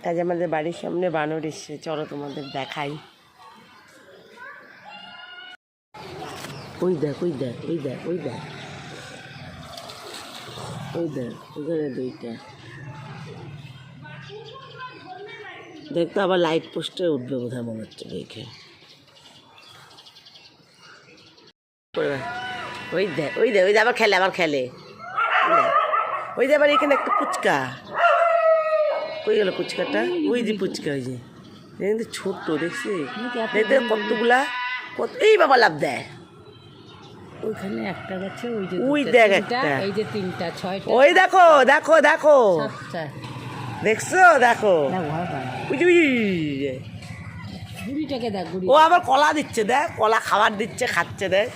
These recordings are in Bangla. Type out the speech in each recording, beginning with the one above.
আজ আমাদের বাড়ির সামনে বানর এসছে, চলো তোমাদের দেখাই। ওই দেখ ওই দেখ ওই দেখ ওই দেখ ওই দেখ ওখানে দুইটা। দেখতো আবার লাইট পোস্টে উঠবে বোধহয় মনে হচ্ছে দেখে। ওই দেখ ওই দেখ ওই দেখ আবার খেলে ওই যে আবার এখানে একটা পুচকা। কই গেল পুচকাটা? ওই যে পুচকা, ওই যে কিন্তু ছোট্ট দেখছি, দেখতে কতগুলা কত। এই বাবা লাভ দেয় ওইখানে একটা গেছে, ওই দেখ একটা, এই যে তিনটা ছয়টা। ওই দেখো দেখো দেখো সাতটা দেখছো দেখো। বুড়িটাকে দেখ, বুড়ি ও আবার কলা দিচ্ছে, দেখ কলা খাবার দিচ্ছে, খাচ্ছে দেখ।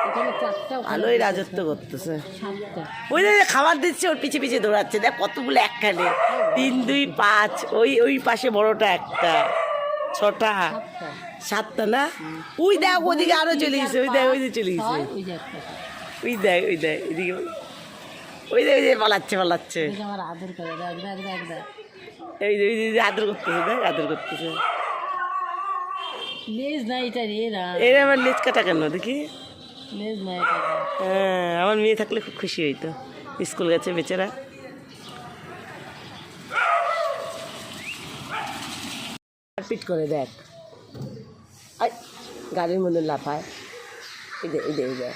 এখানে চারটা, ভালোই রাজত্ব করতেছে। সাতটা। ওই যে খাবার দিচ্ছে, ওর পিছে পিছে দৌড়াচ্ছে, দেখ কতগুলো একখানে, 3 2 5। ওই পাশে বড়টা একটা, 6টা 7টা না? ওই দেখ ওদিকে আরো চলে গেছে, ওই দেখ ওই যে চলে গেছে, ওই দেখ ওই দেখ এদিকে, ওই দেখ ওই যে পালাচ্ছে আমার আদর করে, দেখ দেখ দেখ দেখ, এই যে আদর করতেছে, দেখ আদর করতেছে। লেজ নাই এটা রে না, এর আমার লেজ কাটা কেন দেখি? লেজ নাই এটা। হ্যাঁ, আমার মেয়ে থাকলে খুব খুশি হইতো, স্কুল গেছে বেচারা। পিট করে দেখ, গাড়ির মধ্যে লাফায়, এই দে এই দে এই দে।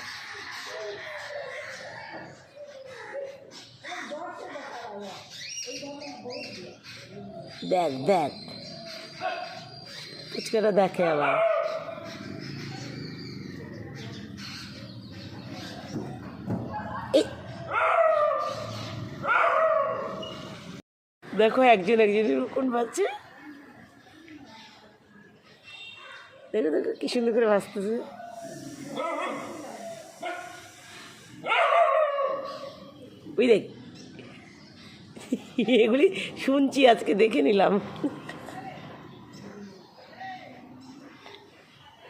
দেখ দেখ পুচকাটা দেখে আবার। দেখো একজনের কোন বাচ্চা, দেখো দেখো কি সুন্দর করে ভাসতেছে। ওই দেখ, এগুলি শুনছি আজকে, দেখে নিলাম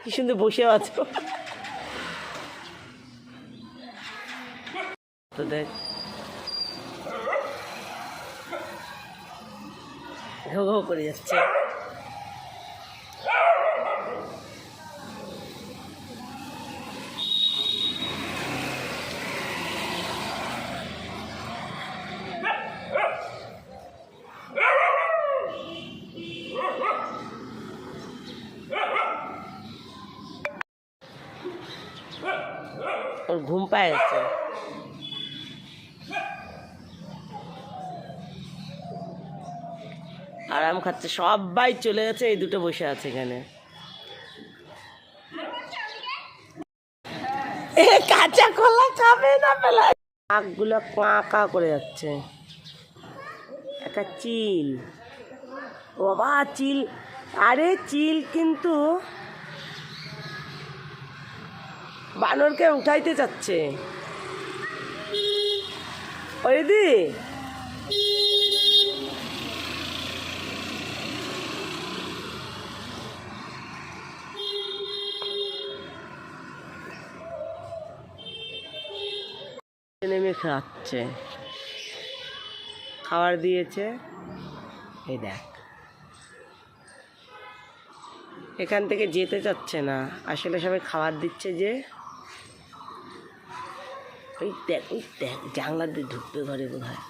কি সুন্দর বসে আছো। তো দেখ ঘো ঘো করে যাচ্ছে। ওর ঘুম পায় যাচ্ছে। আরাম খাচ্ছে, সবাই চলে গেছে, এই দুটো বসে আছে এখানে। কাঁচা কলা খাবে না পেলা, নাকগুলো কাঁ করে যাচ্ছে। একটা চিল, বাবা চিল, আরে চিল কিন্তু বানরকে উঠাইতে চাচ্ছে। ওই দি নেমে খাচ্ছে, খাবার দিয়েছে, এই দেখ এখান থেকে যেতে চাচ্ছে না, আসলে সবাই খাবার দিচ্ছে যে। ওই দেখ জানলা দিয়ে ঢুকবে ঘরে বোধ হয়।